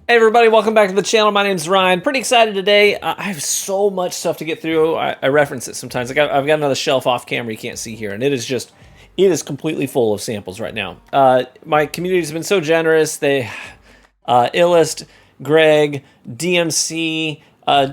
Hey everybody, welcome back to the channel. My name's Ryan. Pretty excited today. I have so much stuff to get through. I reference it sometimes. I've got another shelf off camera you can't see here, and it is completely full of samples right now. My community's been so generous. They, Illust, Greg, DMC,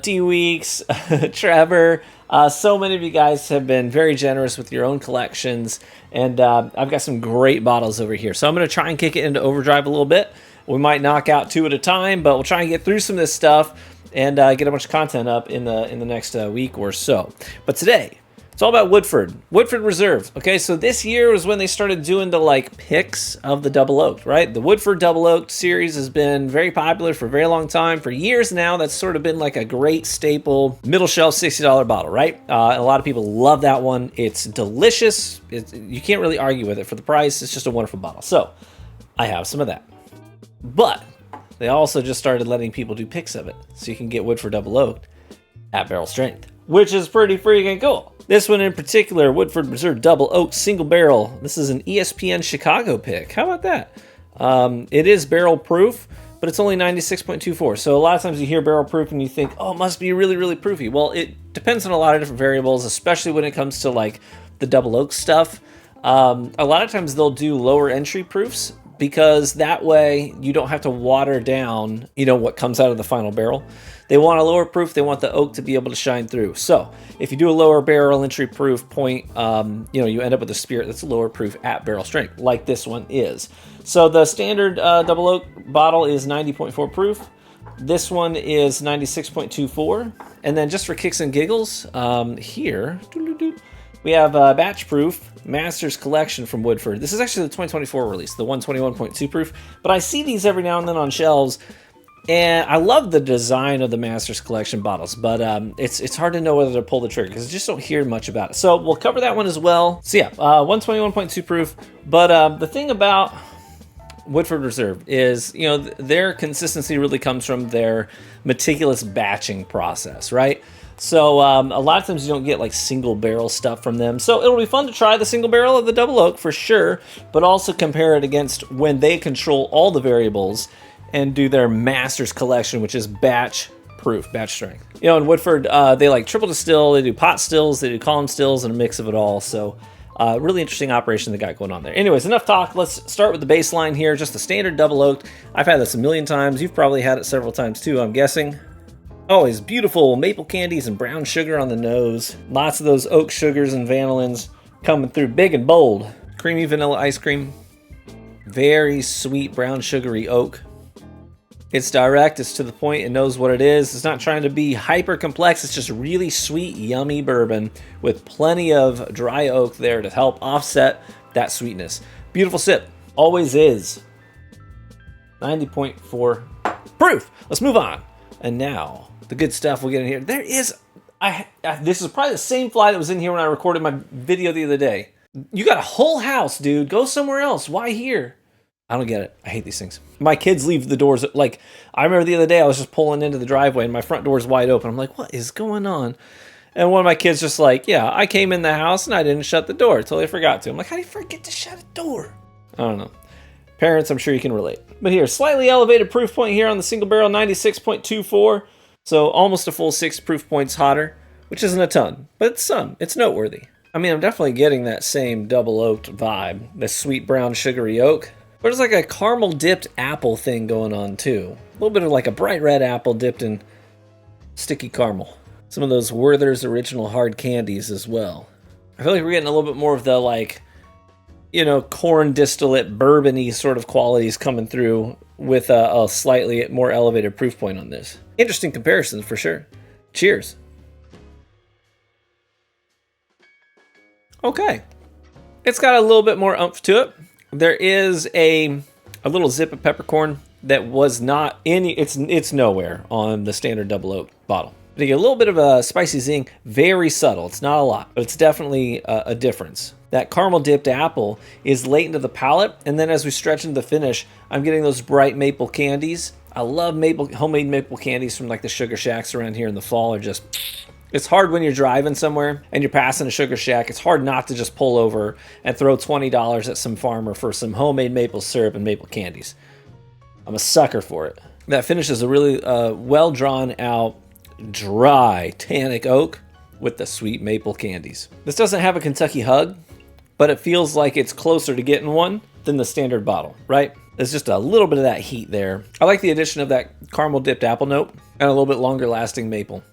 D-Weeks, Trevor, so many of you guys have been very generous with your own collections, and I've got some great bottles over here. So I'm going to try and kick it into overdrive a little bit. We might knock out 2 at a time, but we'll try and get through some of this stuff and get a bunch of content up in the next week or so. But today, it's all about Woodford Reserve. Okay, so this year was when they started doing the like picks of the double oaked, right? The Woodford double oaked series has been very popular for a very long time. For years now, that's sort of been like a great staple middle shelf $60 bottle, right? A lot of people love that one. It's delicious. You can't really argue with it for the price. It's just a wonderful bottle. So I have some of that. But they also just started letting people do picks of it, so you can get Woodford Double Oaked at barrel strength, which is pretty freaking cool. This one in particular, Woodford Reserve Double Oaked Single Barrel. This is an ESPN Chicago pick. How about that? It is barrel proof, but it's only 96.24. So a lot of times you hear barrel proof and you think, oh, it must be really, really proofy. Well, it depends on a lot of different variables, especially when it comes to like the double oak stuff. A lot of times they'll do lower entry proofs, because that way you don't have to water down, what comes out of the final barrel. They want a lower proof. They want the oak to be able to shine through. So if you do a lower barrel entry proof point, you end up with a spirit that's lower proof at barrel strength, like this one is. So the standard double oak bottle is 90.4 proof. This one is 96.24. And then just for kicks and giggles, here, we have batch proof Masters Collection from Woodford. This is actually the 2024 release, the 121.2 proof. But I see these every now and then on shelves, and I love the design of the Masters Collection bottles. But it's hard to know whether to pull the trigger because I just don't hear much about it. So we'll cover that one as well. So yeah, 121.2 proof. But the thing about Woodford Reserve is, their consistency really comes from their meticulous batching process, right? So a lot of times you don't get like single barrel stuff from them. So it'll be fun to try the single barrel of the double oak for sure, but also compare it against when they control all the variables and do their Masters Collection, which is batch proof, batch strength. In Woodford, they like triple distill, they do pot stills, they do column stills, and a mix of it all. So really interesting operation they got going on there. Anyways, enough talk. Let's start with the baseline here. Just the standard double oaked. I've had this a million times. You've probably had it several times too, I'm guessing. Always beautiful maple candies and brown sugar on the nose. Lots of those oak sugars and vanillins coming through big and bold. Creamy vanilla ice cream. Very sweet brown sugary oak. It's direct, it's to the point, it knows what it is. It's not trying to be hyper complex, it's just really sweet, yummy bourbon with plenty of dry oak there to help offset that sweetness. Beautiful sip, always is. 90.4 proof. Let's move on. And now, the good stuff we'll get in here. There is, this is probably the same fly that was in here when I recorded my video the other day. You got a whole house, dude. Go somewhere else. Why here? I don't get it. I hate these things. My kids leave the doors, like, I remember the other day I was just pulling into the driveway and my front door is wide open. I'm like, what is going on? And one of my kids just like, yeah, I came in the house and I didn't shut the door. Totally forgot to. I'm like, how do you forget to shut a door? I don't know. Parents, I'm sure you can relate. But here, slightly elevated proof point here on the single barrel, 96.24. So almost a full 6 proof points hotter, which isn't a ton, but it's some. It's noteworthy. I mean, I'm definitely getting that same double oaked vibe, the sweet brown sugary oak. But there's like a caramel dipped apple thing going on too. A little bit of like a bright red apple dipped in sticky caramel. Some of those Werther's original hard candies as well. I feel like we're getting a little bit more of the like, corn distillate, bourbon-y sort of qualities coming through with a slightly more elevated proof point on this. Interesting comparison for sure. Cheers. Okay. It's got a little bit more oomph to it. There is a little zip of peppercorn that was not any, it's nowhere on the standard double oak bottle. But you get a little bit of a spicy zing, very subtle. It's not a lot, but it's definitely a difference. That caramel dipped apple is late into the palate, and then as we stretch into the finish, I'm getting those bright maple candies. I love homemade maple candies from like the Sugar Shacks around here in the fall. It's hard when you're driving somewhere and you're passing a Sugar Shack. It's hard not to just pull over and throw $20 at some farmer for some homemade maple syrup and maple candies. I'm a sucker for it. That finish is a really well drawn out, dry tannic oak with the sweet maple candies. This doesn't have a Kentucky hug, but it feels like it's closer to getting one than the standard bottle, right? There's just a little bit of that heat there. I like the addition of that caramel dipped apple note and a little bit longer lasting maple.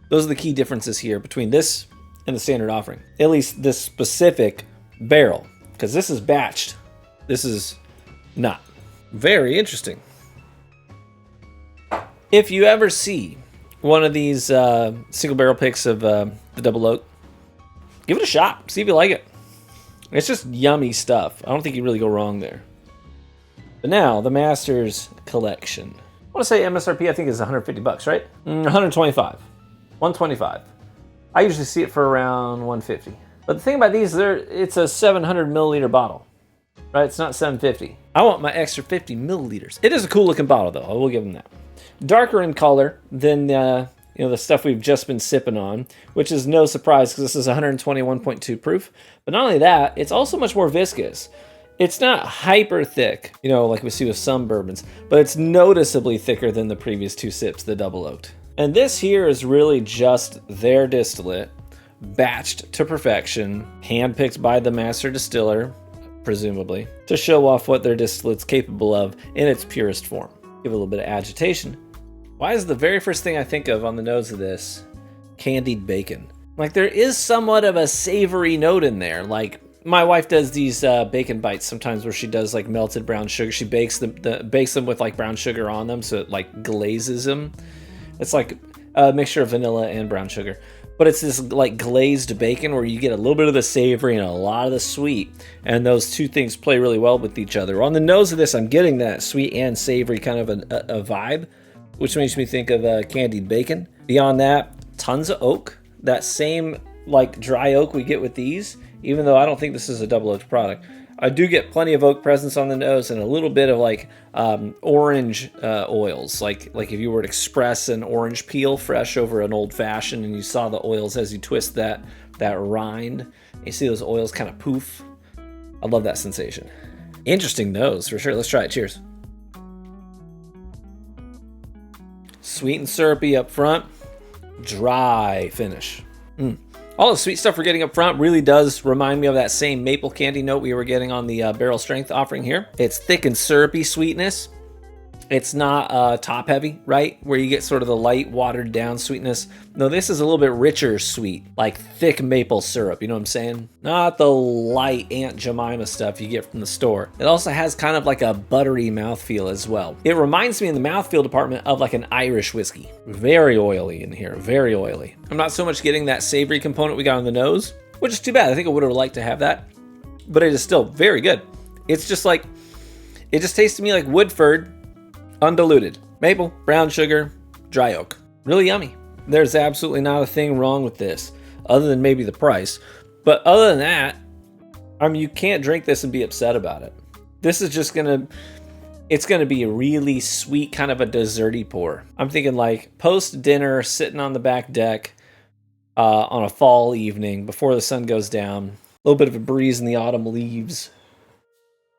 Those are the key differences here between this and the standard offering. At least this specific barrel, because this is batched. This is not. Very interesting. If you ever see one of these single barrel picks of the double oak, give it a shot. See if you like it. It's just yummy stuff. I don't think you really go wrong there. But now, the Masters Collection. I want to say MSRP, I think, is 150 bucks, right? 125. 125. I usually see it for around 150. But the thing about these, it's a 700 milliliter bottle, right? It's not 750. I want my extra 50 milliliters. It is a cool looking bottle, though. I will give them that. Darker in color than the stuff we've just been sipping on, which is no surprise because this is 121.2 proof. But not only that, it's also much more viscous. It's not hyper thick, like we see with some bourbons, but it's noticeably thicker than the previous two sips, the double oaked. And this here is really just their distillate, batched to perfection, handpicked by the master distiller, presumably, to show off what their distillate's capable of in its purest form. Give a little bit of agitation. Why is the very first thing I think of on the nose of this candied bacon? Like, there is somewhat of a savory note in there. Like, my wife does these bacon bites sometimes where she does like melted brown sugar. She bakes them with like brown sugar on them, so it like glazes them. It's like a mixture of vanilla and brown sugar. But it's this like glazed bacon where you get a little bit of the savory and a lot of the sweet. And those two things play really well with each other. On the nose of this, I'm getting that sweet and savory kind of a vibe, which makes me think of candied bacon. Beyond that, tons of oak. That same like dry oak we get with these, even though I don't think this is a double oaked product. I do get plenty of oak presence on the nose and a little bit of like orange oils. Like if you were to express an orange peel fresh over an old fashioned and you saw the oils as you twist that rind, you see those oils kind of poof. I love that sensation. Interesting nose for sure. Let's try it. Cheers. Sweet and syrupy up front, dry finish. All the sweet stuff we're getting up front really does remind me of that same maple candy note we were getting on the barrel strength offering here. It's thick and syrupy sweetness. It's not top heavy, right? Where you get sort of the light watered down sweetness. No, this is a little bit richer sweet, like thick maple syrup. You know what I'm saying? Not the light Aunt Jemima stuff you get from the store. It also has kind of like a buttery mouthfeel as well. It reminds me in the mouthfeel department of like an Irish whiskey. Very oily in here, very oily. I'm not so much getting that savory component we got on the nose, which is too bad. I think I would have liked to have that, but it is still very good. It's just like, it just tastes to me like Woodford, undiluted. Maple, brown sugar, dry oak. Really yummy. There's absolutely not a thing wrong with this, other than maybe the price. But other than that, you can't drink this and be upset about it. This is just it's gonna be a really sweet kind of a desserty pour. I'm thinking like post-dinner, sitting on the back deck on a fall evening before the sun goes down. A little bit of a breeze in the autumn leaves.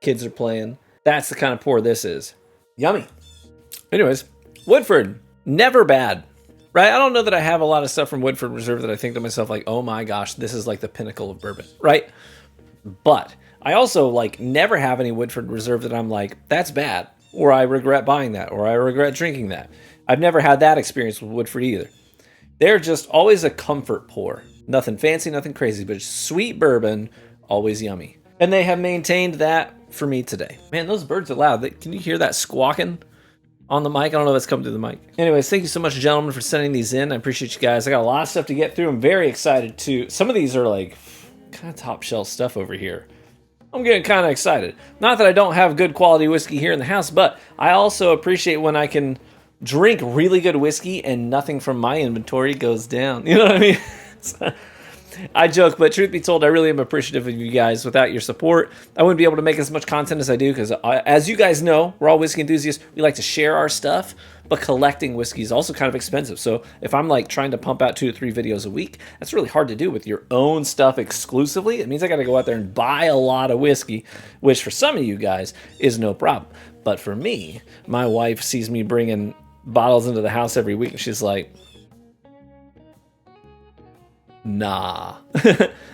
Kids are playing. That's the kind of pour this is. Yummy. Anyways, Woodford, never bad, right? I don't know that I have a lot of stuff from Woodford Reserve that I think to myself like, oh my gosh, this is like the pinnacle of bourbon, right? But I also like never have any Woodford Reserve that I'm like, that's bad, or I regret buying that, or I regret drinking that. I've never had that experience with Woodford either. They're just always a comfort pour. Nothing fancy, nothing crazy, but sweet bourbon, always yummy. And they have maintained that for me today. Man, those birds are loud. Can you hear that squawking on the mic? I don't know if it's coming through the mic. Anyways, thank you so much, gentlemen, for sending these in. I appreciate you guys. I got a lot of stuff to get through. I'm very excited too. Some of these are like kind of top shelf stuff over here. I'm getting kind of excited. Not that I don't have good quality whiskey here in the house, but I also appreciate when I can drink really good whiskey and nothing from my inventory goes down. You know what I mean? I joke, but truth be told, I really am appreciative of you guys. Without your support, I wouldn't be able to make as much content as I do because, as you guys know, we're all whiskey enthusiasts. We like to share our stuff, but collecting whiskey is also kind of expensive. So if I'm like trying to pump out 2 or 3 videos a week, that's really hard to do with your own stuff exclusively. It means I got to go out there and buy a lot of whiskey, which for some of you guys is no problem. But for me, my wife sees me bringing bottles into the house every week, and she's like, nah.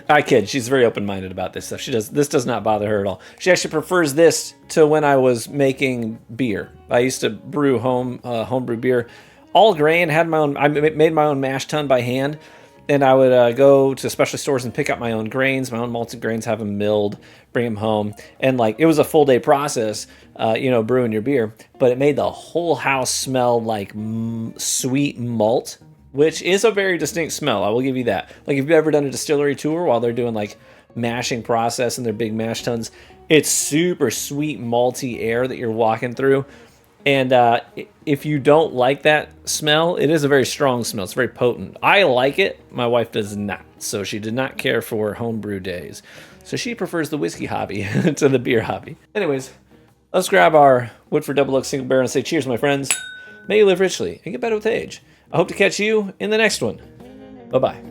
I kid. She's very open-minded about this stuff. This does not bother her at all. She actually prefers this to when I was making beer. I used to brew homebrew beer, all grain. I made my own mash tun by hand, and I would go to specialty stores and pick up my own grains, my own malted grains, have them milled, bring them home, and like it was a full day process, brewing your beer. But it made the whole house smell like sweet malt, which is a very distinct smell. I will give you that. Like, if you've ever done a distillery tour while they're doing like mashing process in their big mash tuns, it's super sweet malty air that you're walking through. And if you don't like that smell, it is a very strong smell. It's very potent. I like it. My wife does not. So she did not care for homebrew days. So she prefers the whiskey hobby to the beer hobby. Anyways, let's grab our Woodford Double Oak Single Barrel and say cheers, my friends. May you live richly and get better with age. I hope to catch you in the next one. Bye-bye.